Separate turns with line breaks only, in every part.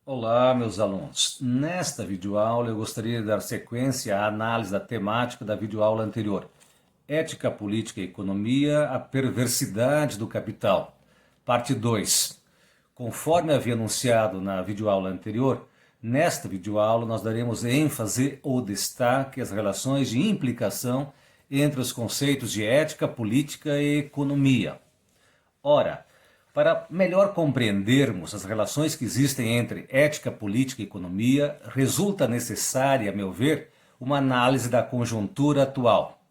Olá, meus alunos. Nesta videoaula eu gostaria de dar sequência à análise da temática da videoaula anterior. Ética, Política e Economia, a perversidade do capital. Parte 2. Conforme havia anunciado na videoaula anterior, nesta videoaula nós daremos ênfase ou destaque às relações de implicação entre os conceitos de ética, política e economia. Ora, para melhor compreendermos as relações que existem entre ética, política e economia, resulta necessária, a meu ver, uma análise da conjuntura atual.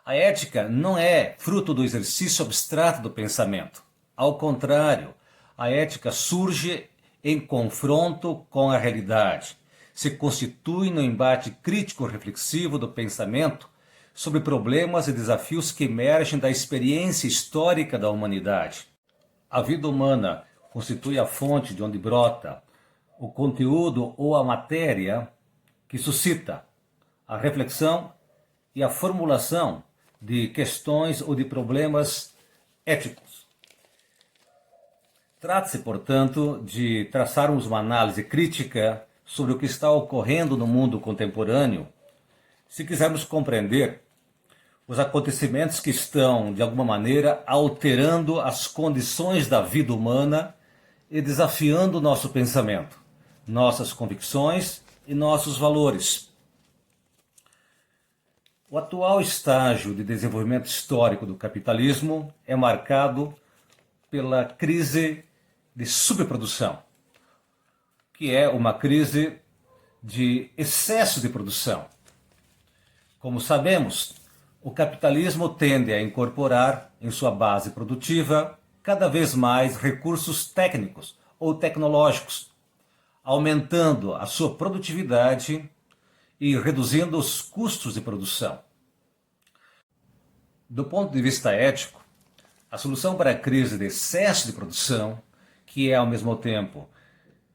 A ética não é fruto do exercício abstrato do pensamento. Ao contrário, a ética surge em confronto com a realidade, se constitui no embate crítico-reflexivo do pensamento sobre problemas e desafios que emergem da experiência histórica da humanidade. A vida humana constitui a fonte de onde brota o conteúdo ou a matéria que suscita a reflexão e a formulação de questões ou de problemas éticos. Trata-se, portanto, de traçarmos uma análise crítica sobre o que está ocorrendo no mundo contemporâneo, se quisermos compreender os acontecimentos que estão, de alguma maneira, alterando as condições da vida humana e desafiando o nosso pensamento, nossas convicções e nossos valores. O atual estágio de desenvolvimento histórico do capitalismo é marcado pela crise de subprodução, que é uma crise de excesso de produção. Como sabemos, o capitalismo tende a incorporar em sua base produtiva cada vez mais recursos técnicos ou tecnológicos, aumentando a sua produtividade e reduzindo os custos de produção. Do ponto de vista ético, a solução para a crise de excesso de produção, que é ao mesmo tempo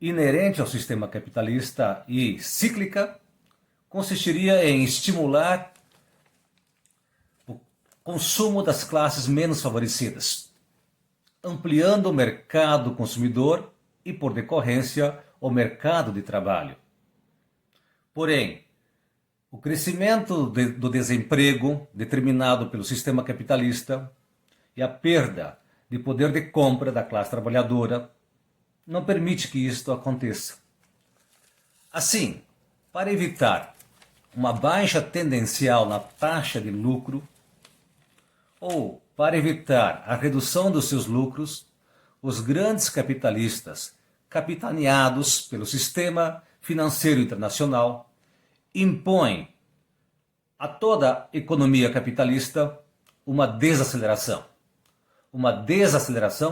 inerente ao sistema capitalista e cíclica, consistiria em estimular consumo das classes menos favorecidas, ampliando o mercado consumidor e, por decorrência, o mercado de trabalho. Porém, o crescimento do desemprego determinado pelo sistema capitalista e a perda de poder de compra da classe trabalhadora não permite que isto aconteça. Assim, para evitar uma baixa tendencial na taxa de lucro, ou para evitar a redução dos seus lucros, os grandes capitalistas, capitaneados pelo sistema financeiro internacional, impõem a toda a economia capitalista uma desaceleração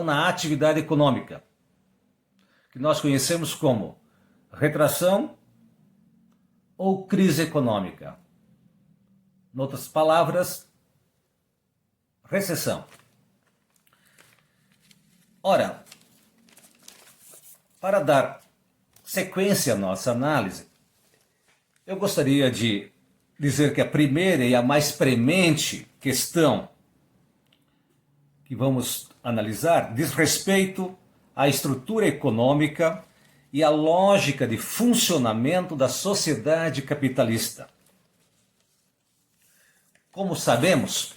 na atividade econômica, que nós conhecemos como retração ou crise econômica. Em outras palavras, recessão. Ora, para dar sequência à nossa análise, eu gostaria de dizer que a primeira e a mais premente questão que vamos analisar diz respeito à estrutura econômica e à lógica de funcionamento da sociedade capitalista. Como sabemos,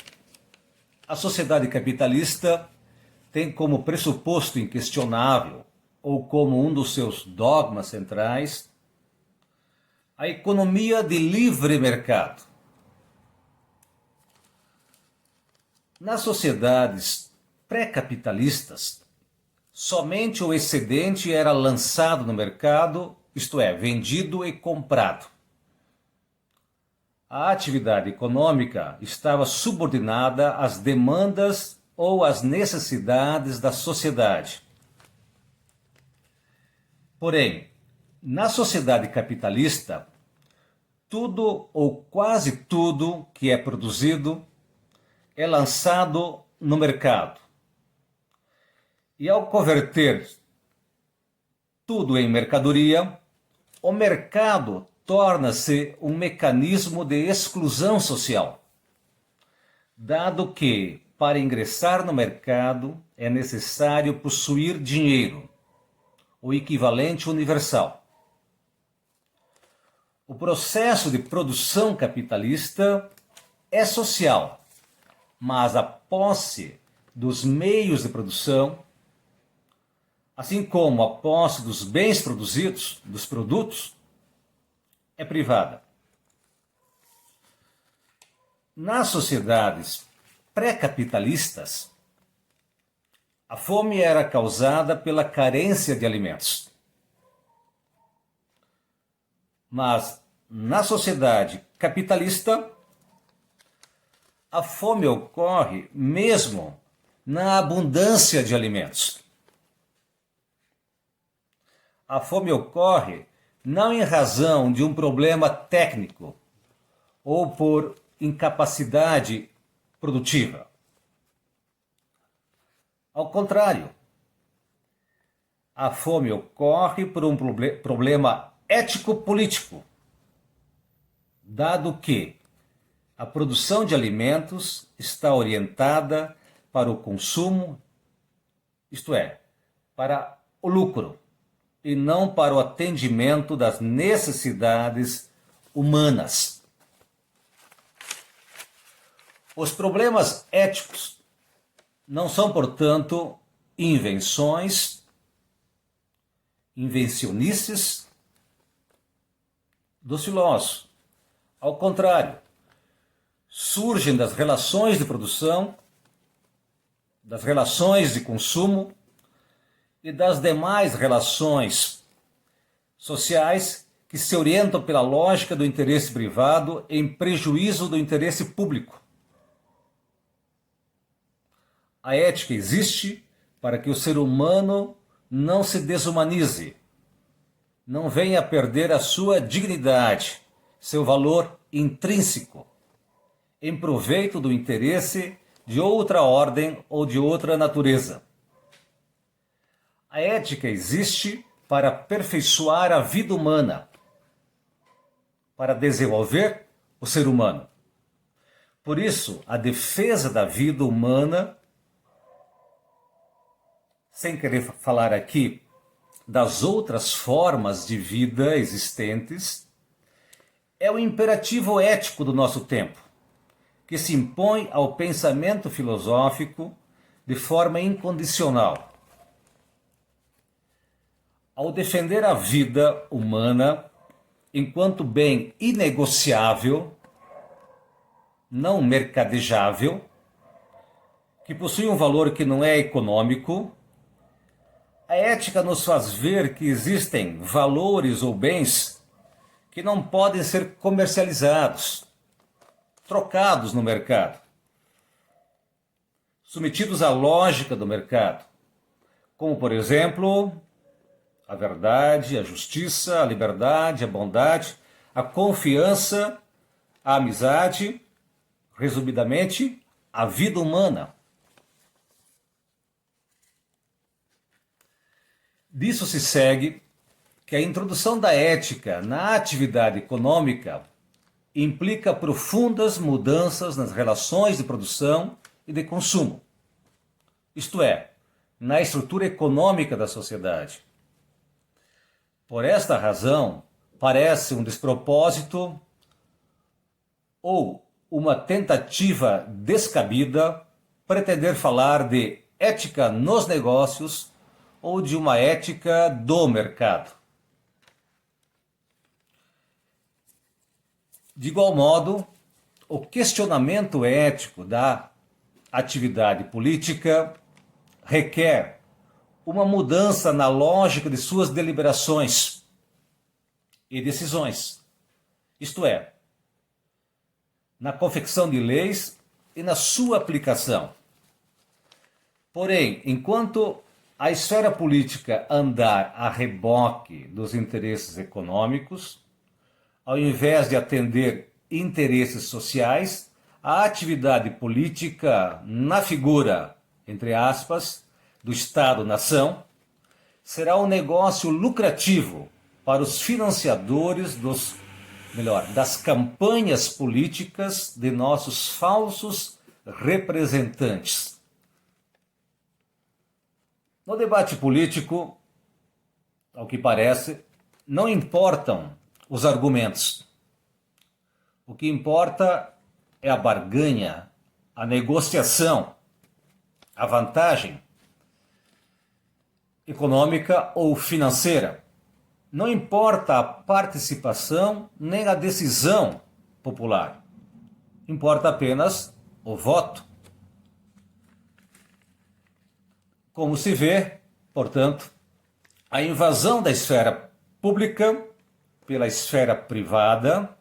a sociedade capitalista tem como pressuposto inquestionável, ou como um dos seus dogmas centrais, a economia de livre mercado. Nas sociedades pré-capitalistas, somente o excedente era lançado no mercado, isto é, vendido e comprado. A atividade econômica estava subordinada às demandas ou às necessidades da sociedade. Porém, na sociedade capitalista, tudo ou quase tudo que é produzido é lançado no mercado. E ao converter tudo em mercadoria, o mercado torna-se um mecanismo de exclusão social, dado que, para ingressar no mercado, é necessário possuir dinheiro, o equivalente universal. O processo de produção capitalista é social, mas a posse dos meios de produção, assim como a posse dos bens produzidos, dos produtos, é privada. Nas sociedades pré-capitalistas, a fome era causada pela carência de alimentos. Mas na sociedade capitalista, a fome ocorre mesmo na abundância de alimentos. A fome ocorre não em razão de um problema técnico ou por incapacidade produtiva. Ao contrário, a fome ocorre por um problema ético-político, dado que a produção de alimentos está orientada para o consumo, isto é, para o lucro, e não para o atendimento das necessidades humanas. Os problemas éticos não são, portanto, invencionices dos filósofos. Ao contrário, surgem das relações de produção, das relações de consumo e das demais relações sociais que se orientam pela lógica do interesse privado em prejuízo do interesse público. A ética existe para que o ser humano não se desumanize, não venha a perder a sua dignidade, seu valor intrínseco, em proveito do interesse de outra ordem ou de outra natureza. A ética existe para aperfeiçoar a vida humana, para desenvolver o ser humano. Por isso, a defesa da vida humana, sem querer falar aqui das outras formas de vida existentes, é o imperativo ético do nosso tempo, que se impõe ao pensamento filosófico de forma incondicional. Ao defender a vida humana enquanto bem inegociável, não mercadejável, que possui um valor que não é econômico, a ética nos faz ver que existem valores ou bens que não podem ser comercializados, trocados no mercado, submetidos à lógica do mercado, como, por exemplo, a verdade, a justiça, a liberdade, a bondade, a confiança, a amizade, resumidamente, a vida humana. Disso se segue que a introdução da ética na atividade econômica implica profundas mudanças nas relações de produção e de consumo, isto é, na estrutura econômica da sociedade. Por esta razão, parece um despropósito ou uma tentativa descabida pretender falar de ética nos negócios ou de uma ética do mercado. De igual modo, o questionamento ético da atividade política requer uma mudança na lógica de suas deliberações e decisões, isto é, na confecção de leis e na sua aplicação. Porém, enquanto a esfera política andar a reboque dos interesses econômicos, ao invés de atender interesses sociais, a atividade política na figura, entre aspas, do Estado-nação, será um negócio lucrativo para os financiadores das campanhas políticas de nossos falsos representantes. No debate político, ao que parece, não importam os argumentos. O que importa é a barganha, a negociação, a vantagem econômica ou financeira. Não importa a participação nem a decisão popular. Importa apenas o voto. Como se vê, portanto, a invasão da esfera pública pela esfera privada,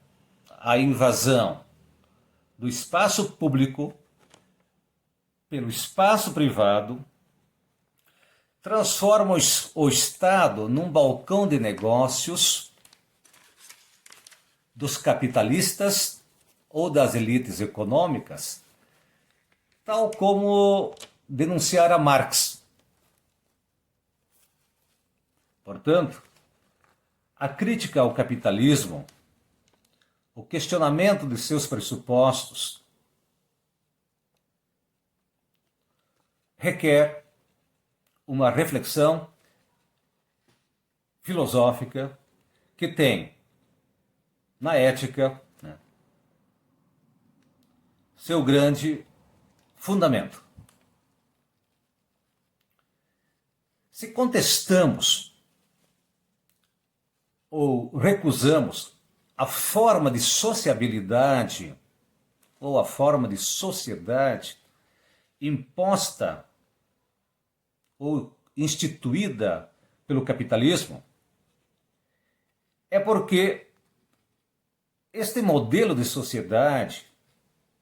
a invasão do espaço público pelo espaço privado, transforma o Estado num balcão de negócios dos capitalistas ou das elites econômicas, tal como denunciara Marx. Portanto, a crítica ao capitalismo, o questionamento de seus pressupostos, requer uma reflexão filosófica que tem na ética, né, seu grande fundamento. Se contestamos ou recusamos a forma de sociabilidade ou a forma de sociedade imposta ou instituída pelo capitalismo, é porque este modelo de sociedade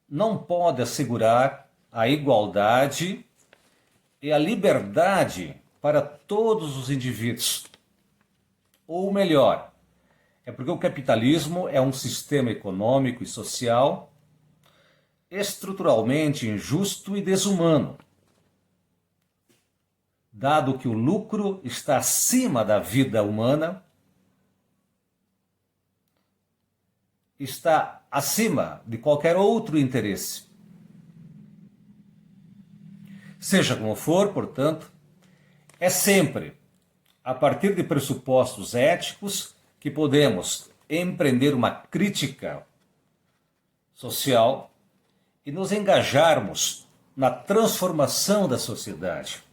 não pode assegurar a igualdade e a liberdade para todos os indivíduos. Ou melhor, é porque o capitalismo é um sistema econômico e social estruturalmente injusto e desumano, dado que o lucro está acima da vida humana, está acima de qualquer outro interesse. Seja como for, portanto, é sempre a partir de pressupostos éticos que podemos empreender uma crítica social e nos engajarmos na transformação da sociedade.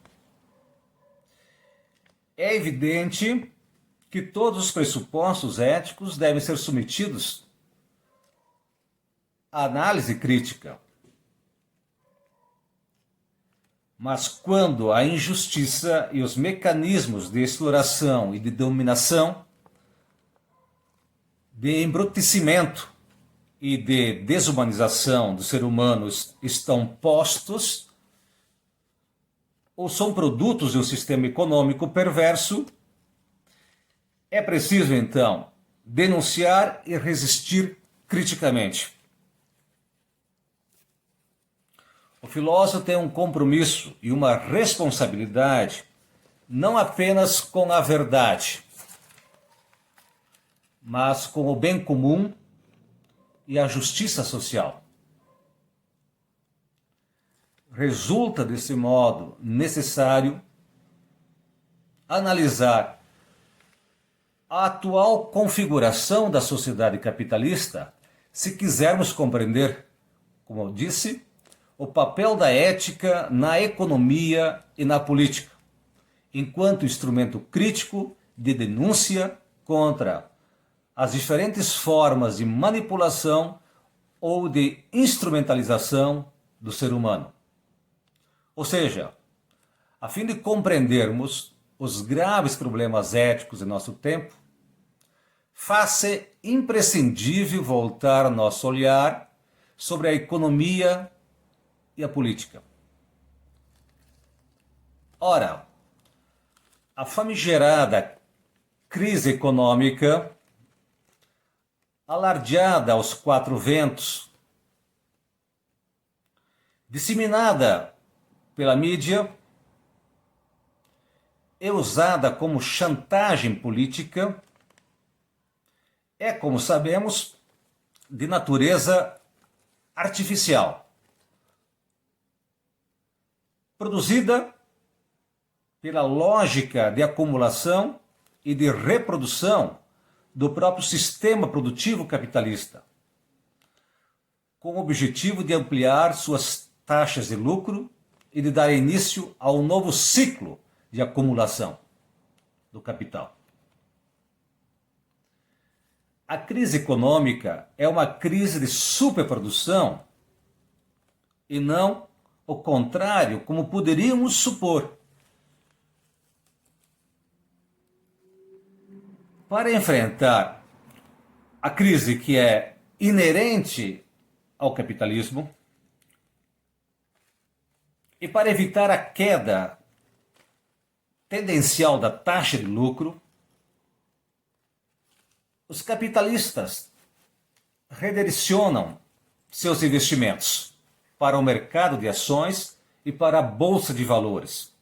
É evidente que todos os pressupostos éticos devem ser submetidos à análise crítica. Mas quando a injustiça e os mecanismos de exploração e de dominação, de embrutecimento e de desumanização do ser humano estão postos, ou são produtos de um sistema econômico perverso, é preciso, então, denunciar e resistir criticamente. O filósofo tem um compromisso e uma responsabilidade não apenas com a verdade, mas com o bem comum e a justiça social. Resulta, desse modo, necessário analisar a atual configuração da sociedade capitalista se quisermos compreender, como eu disse, o papel da ética na economia e na política, enquanto instrumento crítico de denúncia contra as diferentes formas de manipulação ou de instrumentalização do ser humano. Ou seja, a fim de compreendermos os graves problemas éticos de nosso tempo, faz-se imprescindível voltar nosso olhar sobre a economia e a política. Ora, a famigerada crise econômica, alardeada aos quatro ventos, disseminada pela mídia e usada como chantagem política, é, como sabemos, de natureza artificial, produzida pela lógica de acumulação e de reprodução do próprio sistema produtivo capitalista, com o objetivo de ampliar suas taxas de lucro e de dar início a um novo ciclo de acumulação do capital. A crise econômica é uma crise de superprodução e não o contrário, como poderíamos supor. Para enfrentar a crise que é inerente ao capitalismo e para evitar a queda tendencial da taxa de lucro, os capitalistas redirecionam seus investimentos para o mercado de ações e para a bolsa de valores,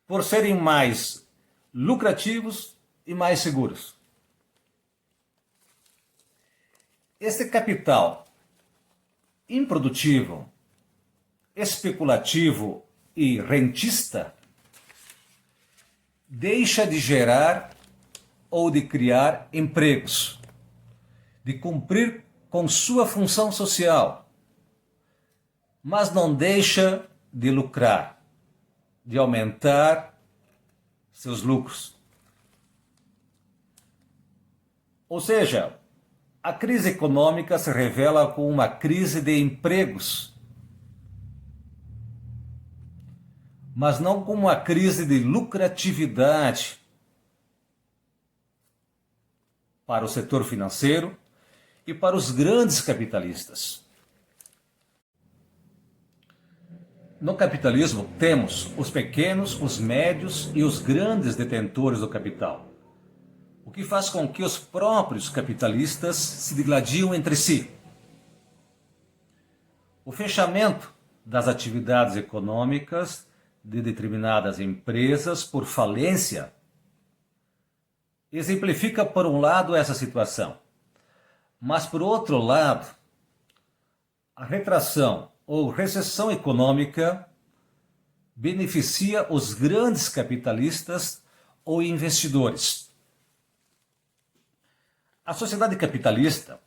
por serem mais lucrativos e mais seguros. Este capital improdutivo, especulativo e rentista deixa de gerar ou de criar empregos, de cumprir com sua função social, mas não deixa de lucrar, de aumentar seus lucros. Ou seja, a crise econômica se revela como uma crise de empregos, mas não como uma crise de lucratividade para o setor financeiro e para os grandes capitalistas. No capitalismo temos os pequenos, os médios e os grandes detentores do capital, o que faz com que os próprios capitalistas se digladiam entre si. O fechamento das atividades econômicas de determinadas empresas por falência exemplifica, por um lado, essa situação. Mas, por outro lado, a retração ou recessão econômica beneficia os grandes capitalistas ou investidores. A sociedade capitalista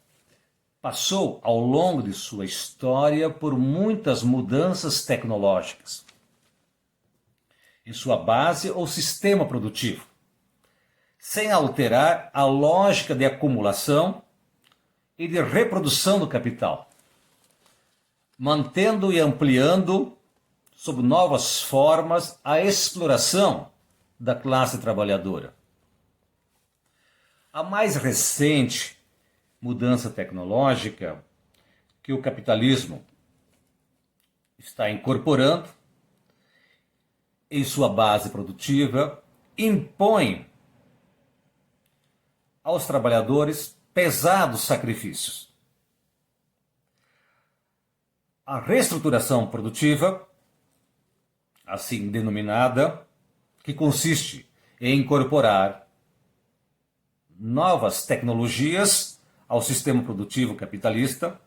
passou, ao longo de sua história, por muitas mudanças tecnológicas em sua base ou sistema produtivo, sem alterar a lógica de acumulação e de reprodução do capital, mantendo e ampliando, sob novas formas, a exploração da classe trabalhadora. A mais recente mudança tecnológica que o capitalismo está incorporando em sua base produtiva impõe aos trabalhadores pesados sacrifícios. A reestruturação produtiva, assim denominada, que consiste em incorporar novas tecnologias ao sistema produtivo capitalista,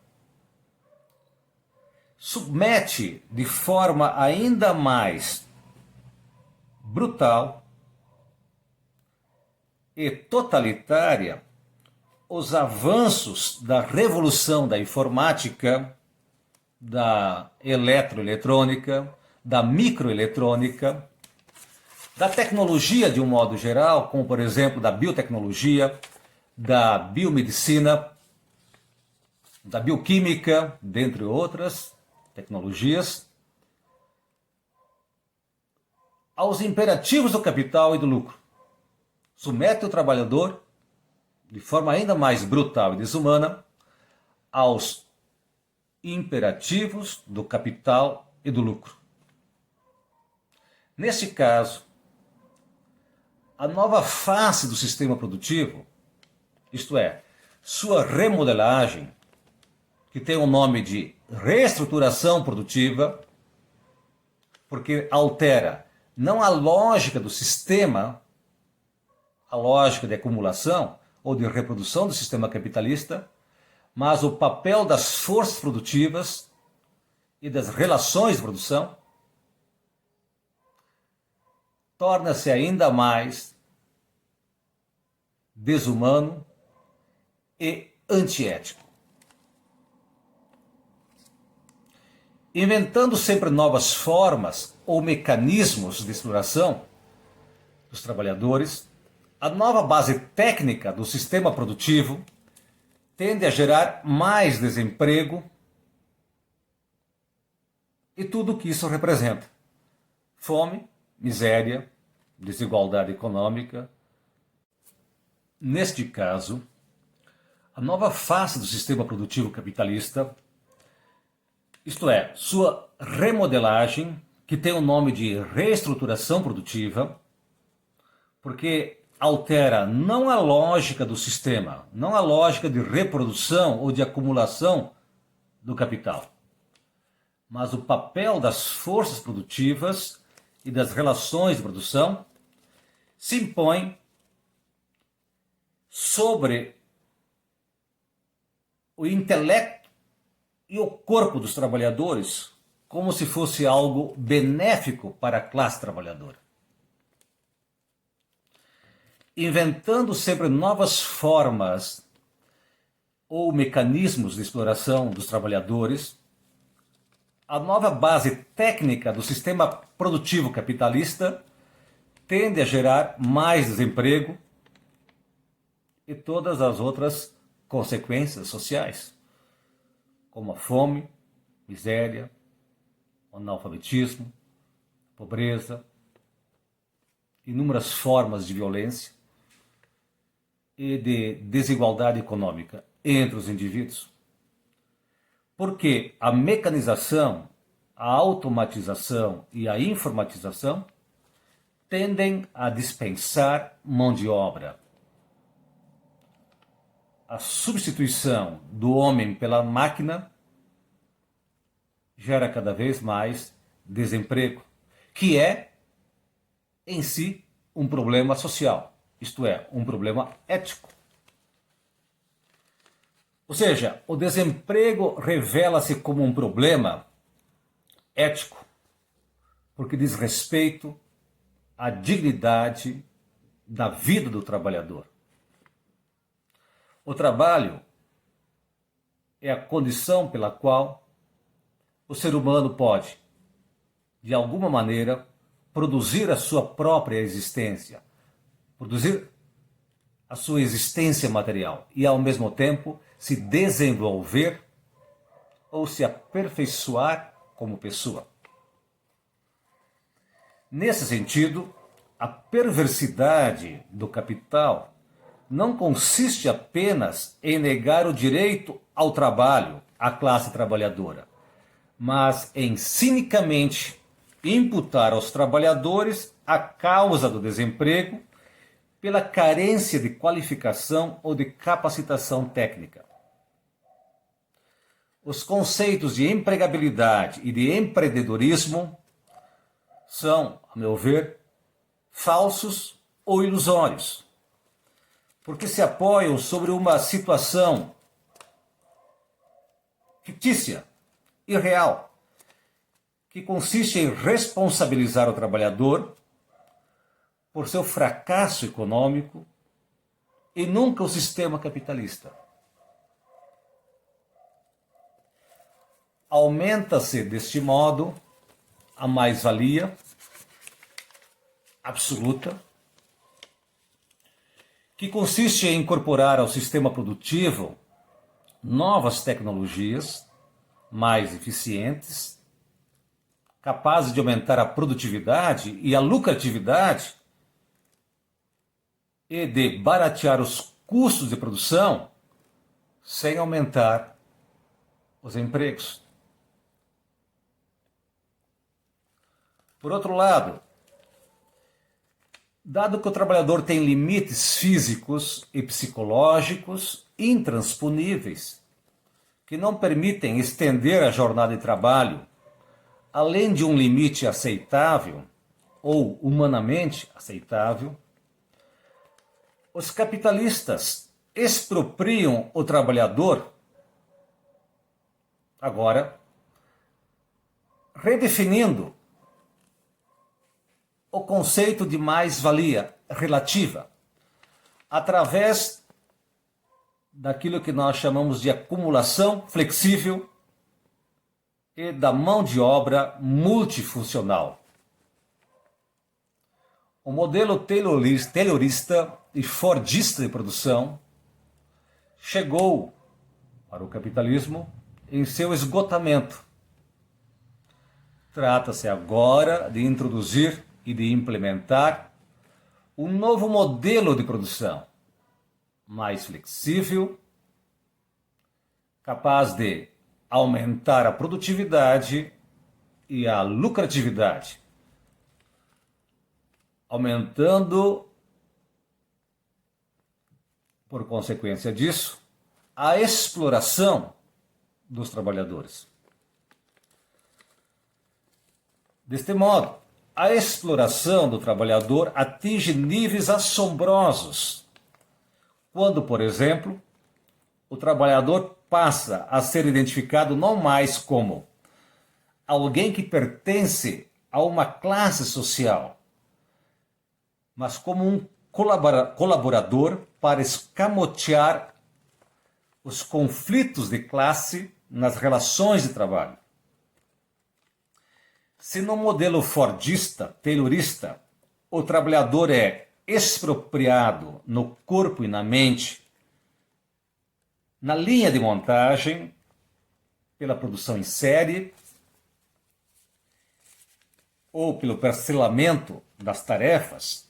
submete de forma ainda mais brutal e totalitária os avanços da revolução da informática, da eletroeletrônica, da microeletrônica, da tecnologia de um modo geral, como por exemplo da biotecnologia, da biomedicina, da bioquímica, dentre outras tecnologias, aos imperativos do capital e do lucro. Submete o trabalhador, de forma ainda mais brutal e desumana, aos imperativos do capital e do lucro. Neste caso, a nova face do sistema produtivo, isto é, sua remodelagem, que tem o nome de reestruturação produtiva, porque altera não a lógica do sistema, a lógica de acumulação ou de reprodução do sistema capitalista, mas o papel das forças produtivas e das relações de produção, torna-se ainda mais desumano e antiético. Inventando sempre novas formas ou mecanismos de exploração dos trabalhadores, a nova base técnica do sistema produtivo tende a gerar mais desemprego e tudo o que isso representa: fome, miséria, desigualdade econômica. Neste caso, a nova face do sistema produtivo capitalista, isto é, sua remodelagem, que tem o nome de reestruturação produtiva, porque altera não a lógica do sistema, não a lógica de reprodução ou de acumulação do capital, mas o papel das forças produtivas e das relações de produção se impõe sobre o intelecto e o corpo dos trabalhadores como se fosse algo benéfico para a classe trabalhadora. Inventando sempre novas formas ou mecanismos de exploração dos trabalhadores, a nova base técnica do sistema produtivo capitalista tende a gerar mais desemprego e todas as outras consequências sociais, como a fome, miséria, analfabetismo, pobreza, inúmeras formas de violência e de desigualdade econômica entre os indivíduos. Porque a mecanização, a automatização e a informatização tendem a dispensar mão de obra. A substituição do homem pela máquina gera cada vez mais desemprego, que é, em si, um problema social, isto é, um problema ético. Ou seja, o desemprego revela-se como um problema ético, porque diz respeito à dignidade da vida do trabalhador. O trabalho é a condição pela qual o ser humano pode, de alguma maneira, produzir a sua própria existência, produzir a sua existência material e, ao mesmo tempo, se desenvolver ou se aperfeiçoar como pessoa. Nesse sentido, a perversidade do capital não consiste apenas em negar o direito ao trabalho à classe trabalhadora, mas em cinicamente imputar aos trabalhadores a causa do desemprego pela carência de qualificação ou de capacitação técnica. Os conceitos de empregabilidade e de empreendedorismo são, a meu ver, falsos ou ilusórios, porque se apoiam sobre uma situação fictícia, irreal, que consiste em responsabilizar o trabalhador por seu fracasso econômico e nunca o sistema capitalista. Aumenta-se, deste modo, a mais-valia absoluta, que consiste em incorporar ao sistema produtivo novas tecnologias mais eficientes, capazes de aumentar a produtividade e a lucratividade e de baratear os custos de produção sem aumentar os empregos. Por outro lado, dado que o trabalhador tem limites físicos e psicológicos intransponíveis, que não permitem estender a jornada de trabalho além de um limite aceitável ou humanamente aceitável, os capitalistas expropriam o trabalhador, agora, redefinindo o conceito de mais-valia relativa, através daquilo que nós chamamos de acumulação flexível e da mão de obra multifuncional. O modelo taylorista e fordista de produção chegou para o capitalismo em seu esgotamento. Trata-se agora de introduzir e de implementar um novo modelo de produção, mais flexível, capaz de aumentar a produtividade e a lucratividade, aumentando, por consequência disso, a exploração dos trabalhadores. Deste modo, a exploração do trabalhador atinge níveis assombrosos, quando, por exemplo, o trabalhador passa a ser identificado não mais como alguém que pertence a uma classe social, mas como um colaborador para escamotear os conflitos de classe nas relações de trabalho. Se no modelo fordista, taylorista, o trabalhador é expropriado no corpo e na mente, na linha de montagem, pela produção em série, ou pelo parcelamento das tarefas,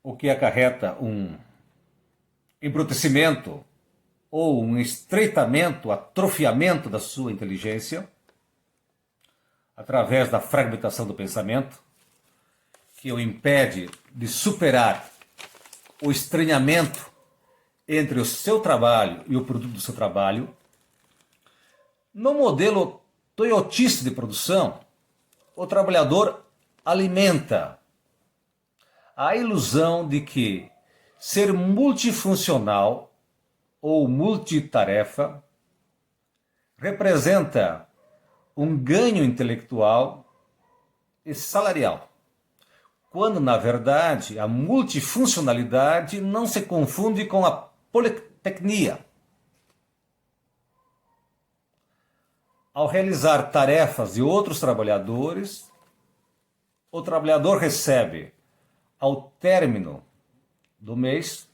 o que acarreta um embrutecimento ou um estreitamento, atrofiamento da sua inteligência, através da fragmentação do pensamento, que o impede de superar o estranhamento entre o seu trabalho e o produto do seu trabalho. No modelo toyotista de produção, o trabalhador alimenta a ilusão de que ser multifuncional ou multitarefa representa um ganho intelectual e salarial, quando, na verdade, a multifuncionalidade não se confunde com a politecnia. Ao realizar tarefas de outros trabalhadores, o trabalhador recebe, ao término do mês,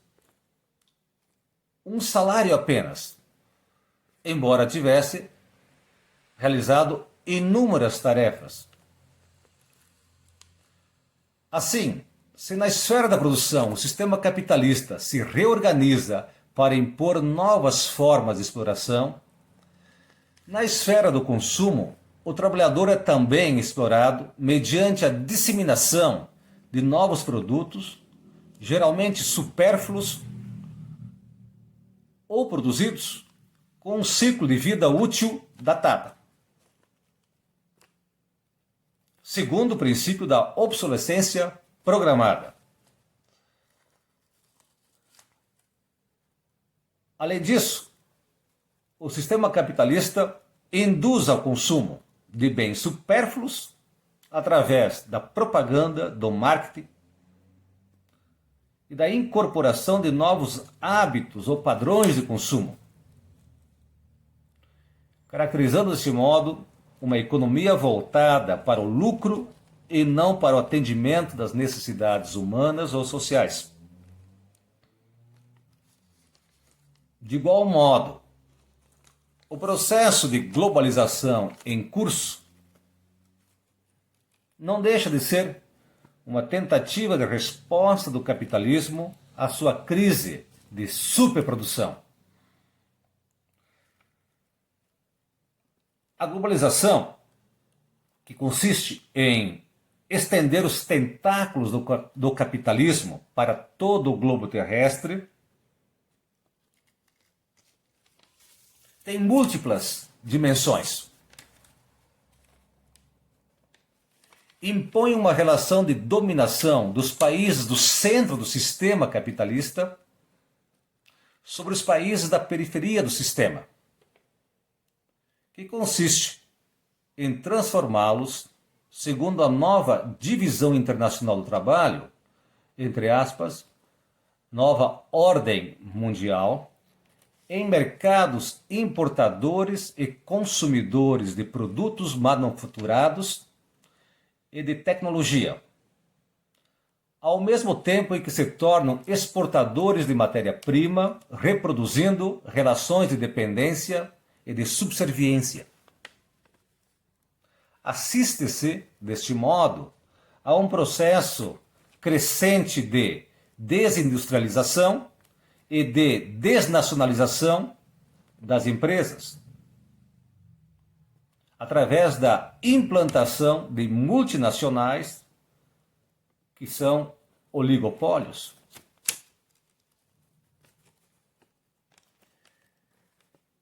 um salário apenas, embora tivesse realizado inúmeras tarefas. Assim, se na esfera da produção o sistema capitalista se reorganiza para impor novas formas de exploração, na esfera do consumo, o trabalhador é também explorado mediante a disseminação de novos produtos, geralmente supérfluos ou produzidos com um ciclo de vida útil datado, segundo o princípio da obsolescência programada. Além disso, o sistema capitalista induz ao consumo de bens supérfluos através da propaganda, do marketing e da incorporação de novos hábitos ou padrões de consumo, caracterizando desse modo uma economia voltada para o lucro e não para o atendimento das necessidades humanas ou sociais. De igual modo, o processo de globalização em curso não deixa de ser uma tentativa de resposta do capitalismo à sua crise de superprodução. A globalização, que consiste em estender os tentáculos do capitalismo para todo o globo terrestre, tem múltiplas dimensões. Impõe uma relação de dominação dos países do centro do sistema capitalista sobre os países da periferia do sistema, que consiste em transformá-los, segundo a nova divisão internacional do trabalho, entre aspas, nova ordem mundial, em mercados importadores e consumidores de produtos manufaturados e de tecnologia, ao mesmo tempo em que se tornam exportadores de matéria-prima, reproduzindo relações de dependência e de subserviência. Assiste-se, deste modo, a um processo crescente de desindustrialização e de desnacionalização das empresas, através da implantação de multinacionais que são oligopólios.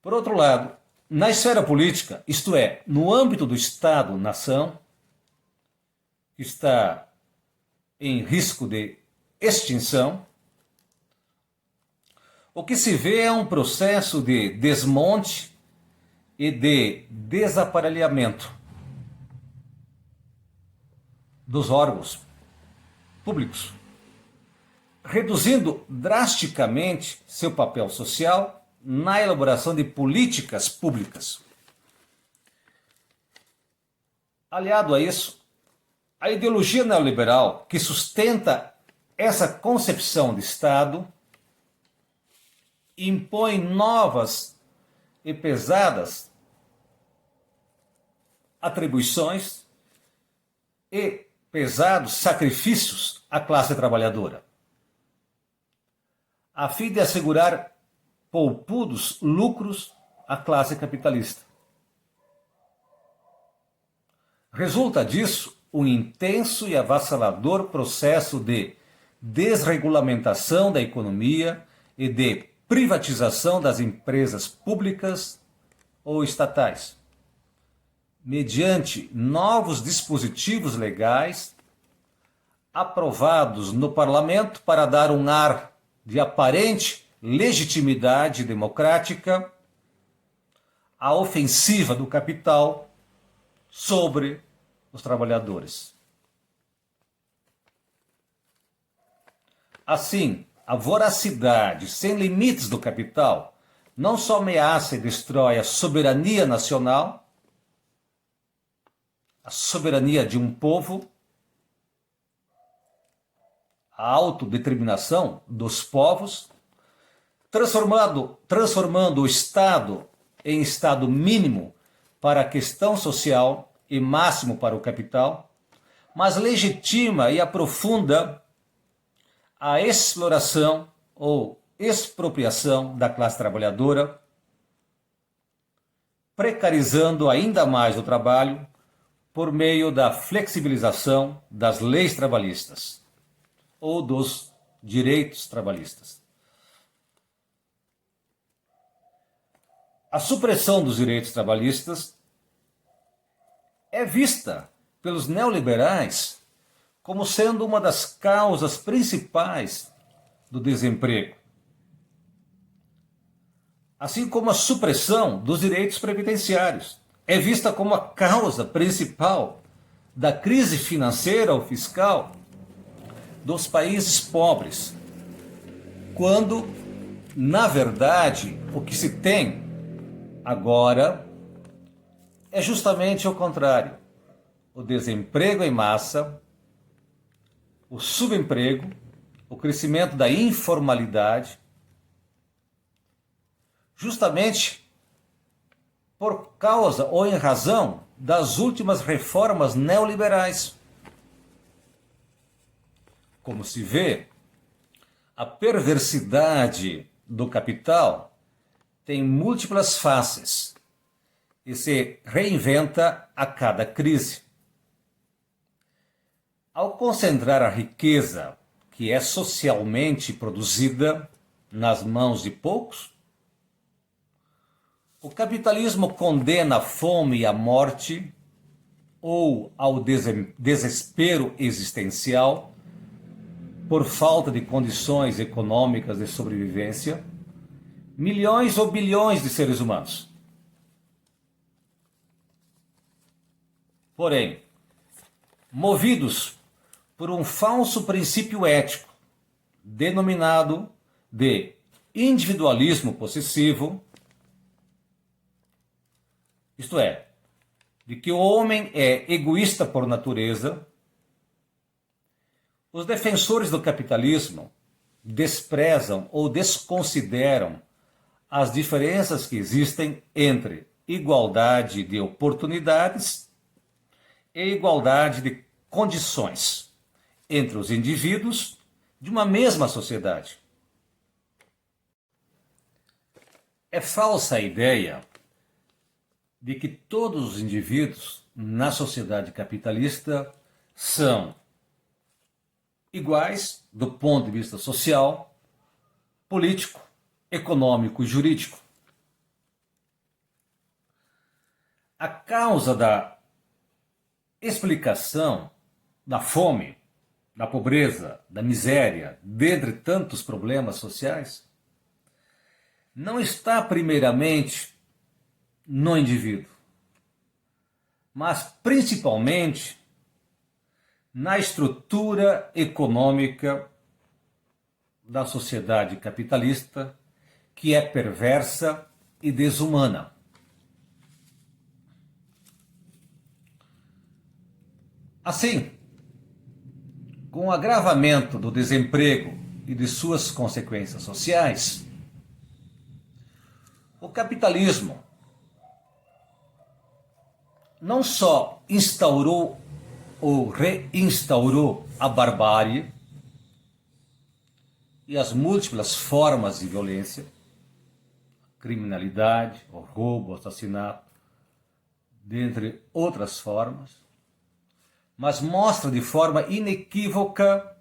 Por outro lado, na esfera política, isto é, no âmbito do Estado-nação, que está em risco de extinção, o que se vê é um processo de desmonte e de desaparelhamento dos órgãos públicos, reduzindo drasticamente seu papel social na elaboração de políticas públicas. Aliado a isso, a ideologia neoliberal que sustenta essa concepção de Estado impõe novas e pesadas atribuições e pesados sacrifícios à classe trabalhadora, a fim de assegurar poupudos lucros à classe capitalista. Resulta disso um intenso e avassalador processo de desregulamentação da economia e de privatização das empresas públicas ou estatais, mediante novos dispositivos legais aprovados no parlamento para dar um ar de aparente legitimidade democrática à ofensiva do capital sobre os trabalhadores. Assim, a voracidade sem limites do capital não só ameaça e destrói a soberania nacional, a soberania de um povo, a autodeterminação dos povos, transformando o Estado em Estado mínimo para a questão social e máximo para o capital, mas legitima e aprofunda a exploração ou expropriação da classe trabalhadora, precarizando ainda mais o trabalho por meio da flexibilização das leis trabalhistas ou dos direitos trabalhistas. A supressão dos direitos trabalhistas é vista pelos neoliberais como sendo uma das causas principais do desemprego, assim como a supressão dos direitos previdenciários é vista como a causa principal da crise financeira ou fiscal dos países pobres, quando, na verdade, o que se tem agora é justamente o contrário: o desemprego em massa, o subemprego, o crescimento da informalidade, justamente por causa ou em razão das últimas reformas neoliberais. Como se vê, a perversidade do capital tem múltiplas faces e se reinventa a cada crise. Ao concentrar a riqueza que é socialmente produzida nas mãos de poucos, o capitalismo condena a fome e a morte, ou ao desespero existencial, por falta de condições econômicas de sobrevivência, milhões ou bilhões de seres humanos. Porém, movidos por um falso princípio ético, denominado de individualismo possessivo, isto é, de que o homem é egoísta por natureza. Os defensores do capitalismo desprezam ou desconsideram as diferenças que existem entre igualdade de oportunidades e igualdade de condições entre os indivíduos de uma mesma sociedade. É falsa a ideia de que todos os indivíduos na sociedade capitalista são iguais do ponto de vista social, político, econômico e jurídico. A causa da explicação da fome, da pobreza, da miséria, dentre tantos problemas sociais, não está primeiramente no indivíduo, mas principalmente na estrutura econômica da sociedade capitalista, que é perversa e desumana. Assim, com o agravamento do desemprego e de suas consequências sociais, o capitalismo não só instaurou ou reinstaurou a barbárie e as múltiplas formas de violência, criminalidade, o roubo, o assassinato, dentre outras formas, mas mostra de forma inequívoca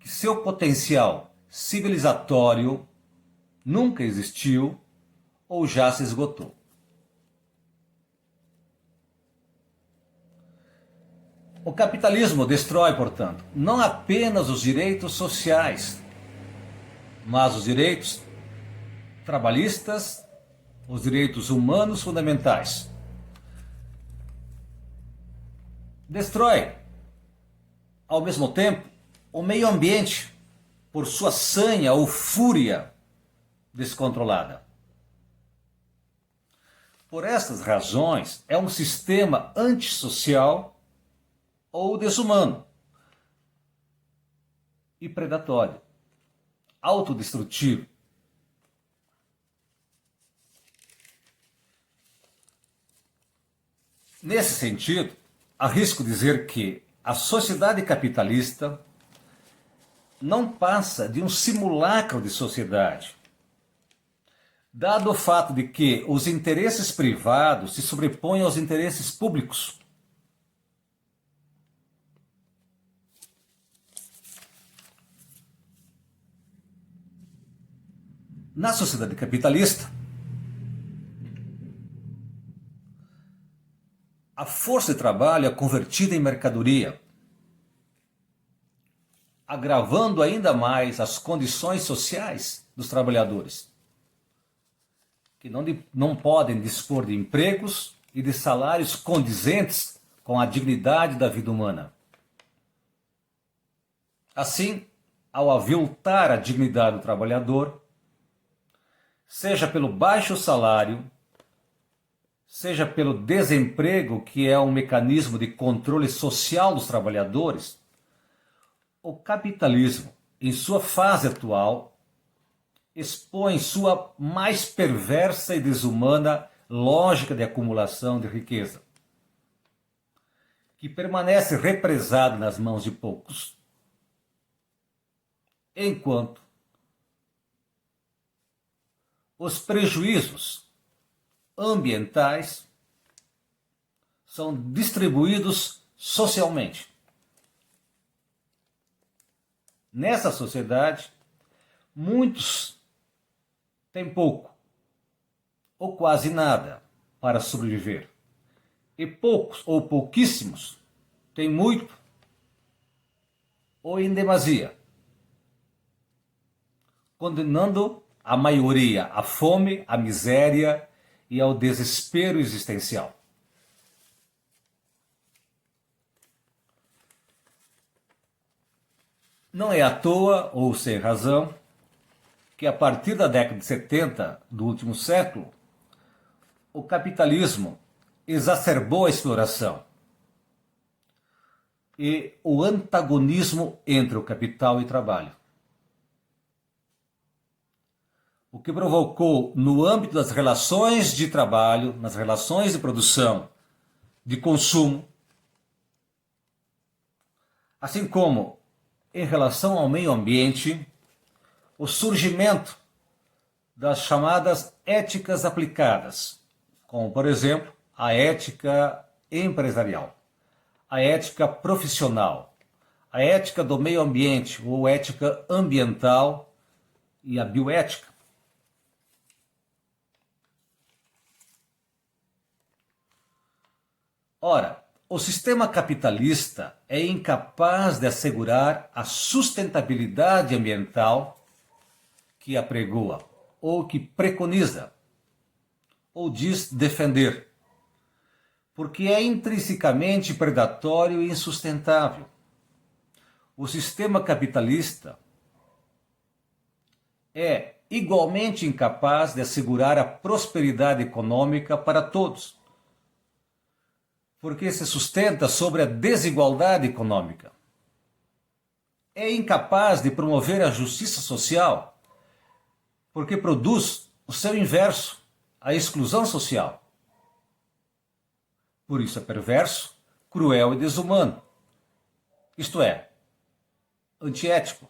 que seu potencial civilizatório nunca existiu ou já se esgotou. O capitalismo destrói, portanto, não apenas os direitos sociais, mas os direitos trabalhistas, os direitos humanos fundamentais. Destrói, ao mesmo tempo, o meio ambiente por sua sanha ou fúria descontrolada. Por estas razões, é um sistema antissocial ou desumano e predatório, autodestrutivo. Nesse sentido, arrisco dizer que a sociedade capitalista não passa de um simulacro de sociedade, dado o fato de que os interesses privados se sobrepõem aos interesses públicos. Na sociedade capitalista, a força de trabalho é convertida em mercadoria, agravando ainda mais as condições sociais dos trabalhadores, que não podem dispor de empregos e de salários condizentes com a dignidade da vida humana. Assim, ao aviltar a dignidade do trabalhador, seja pelo baixo salário, seja pelo desemprego, que é um mecanismo de controle social dos trabalhadores, o capitalismo, em sua fase atual, expõe sua mais perversa e desumana lógica de acumulação de riqueza, que permanece represada nas mãos de poucos, enquanto os prejuízos ambientais são distribuídos socialmente. Nessa sociedade, muitos têm pouco ou quase nada para sobreviver, e poucos ou pouquíssimos têm muito ou em demasia, condenando a maioria à fome, à miséria e ao desespero existencial. Não é à toa, ou sem razão, que a partir da década de 70 do último século, o capitalismo exacerbou a exploração e o antagonismo entre o capital e trabalho. O que provocou, no âmbito das relações de trabalho, nas relações de produção, de consumo, assim como em relação ao meio ambiente, o surgimento das chamadas éticas aplicadas, como, por exemplo, a ética empresarial, a ética profissional, a ética do meio ambiente ou ética ambiental e a bioética. Ora, o sistema capitalista é incapaz de assegurar a sustentabilidade ambiental que apregoa, ou que preconiza, ou diz defender, porque é intrinsecamente predatório e insustentável. O sistema capitalista é igualmente incapaz de assegurar a prosperidade econômica para todos, porque se sustenta sobre a desigualdade econômica. É incapaz de promover a justiça social, porque produz o seu inverso, a exclusão social. Por isso é perverso, cruel e desumano. Isto é, antiético.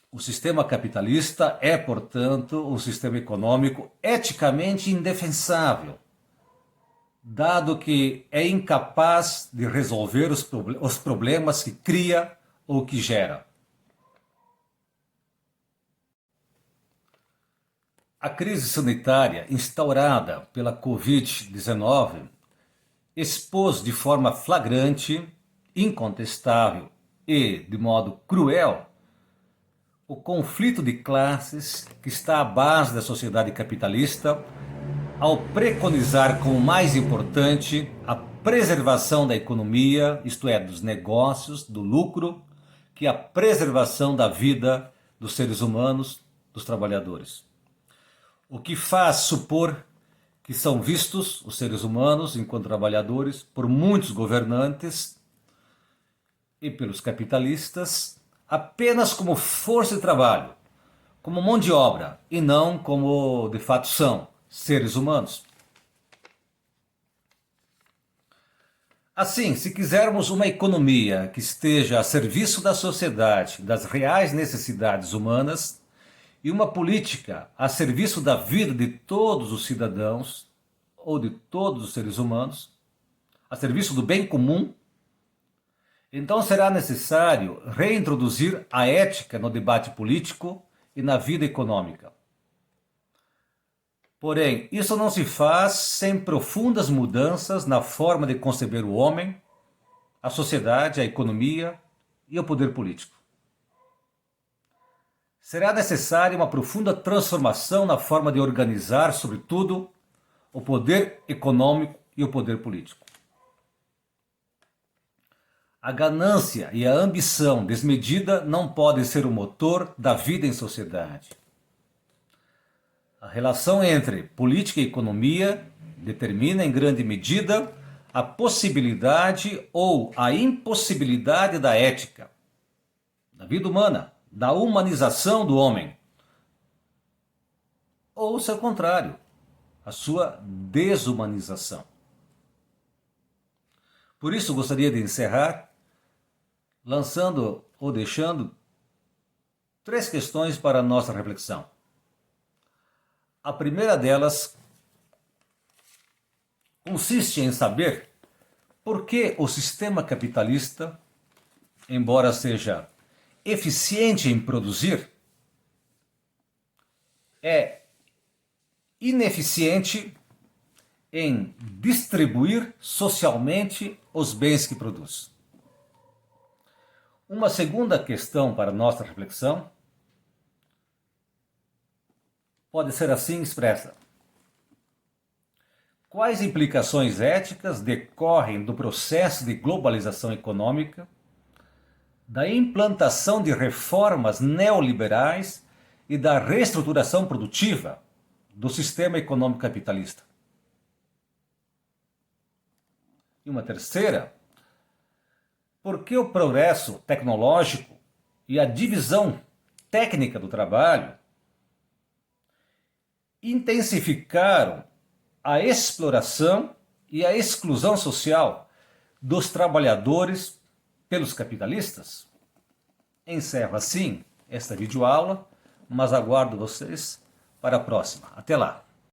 O sistema capitalista é, portanto, um sistema econômico eticamente indefensável, dado que é incapaz de resolver os problemas que cria ou que gera. A crise sanitária instaurada pela Covid-19 expôs de forma flagrante, incontestável e de modo cruel o conflito de classes que está à base da sociedade capitalista, ao preconizar como mais importante a preservação da economia, isto é, dos negócios, do lucro, que a preservação da vida dos seres humanos, dos trabalhadores. O que faz supor que são vistos os seres humanos, enquanto trabalhadores, por muitos governantes e pelos capitalistas, apenas como força de trabalho, como mão de obra, e não como de fato são, seres humanos. Assim, se quisermos uma economia que esteja a serviço da sociedade, das reais necessidades humanas, e uma política a serviço da vida de todos os cidadãos, ou de todos os seres humanos, a serviço do bem comum, então será necessário reintroduzir a ética no debate político e na vida econômica. Porém, isso não se faz sem profundas mudanças na forma de conceber o homem, a sociedade, a economia e o poder político. Será necessária uma profunda transformação na forma de organizar, sobretudo, o poder econômico e o poder político. A ganância e a ambição desmedida não podem ser o motor da vida em sociedade. A relação entre política e economia determina em grande medida a possibilidade ou a impossibilidade da ética, da vida humana, da humanização do homem. Ou, seu contrário, a sua desumanização. Por isso, gostaria de encerrar lançando ou deixando 3 questões para a nossa reflexão. A primeira delas consiste em saber por que o sistema capitalista, embora seja eficiente em produzir, é ineficiente em distribuir socialmente os bens que produz. Uma segunda questão para nossa reflexão pode ser assim expressa: quais implicações éticas decorrem do processo de globalização econômica da implantação de reformas neoliberais e da reestruturação produtiva do sistema econômico capitalista. E uma terceira, porque o progresso tecnológico e a divisão técnica do trabalho intensificaram a exploração e a exclusão social dos trabalhadores pelos capitalistas. Encerro assim esta videoaula, mas aguardo vocês para a próxima. Até lá!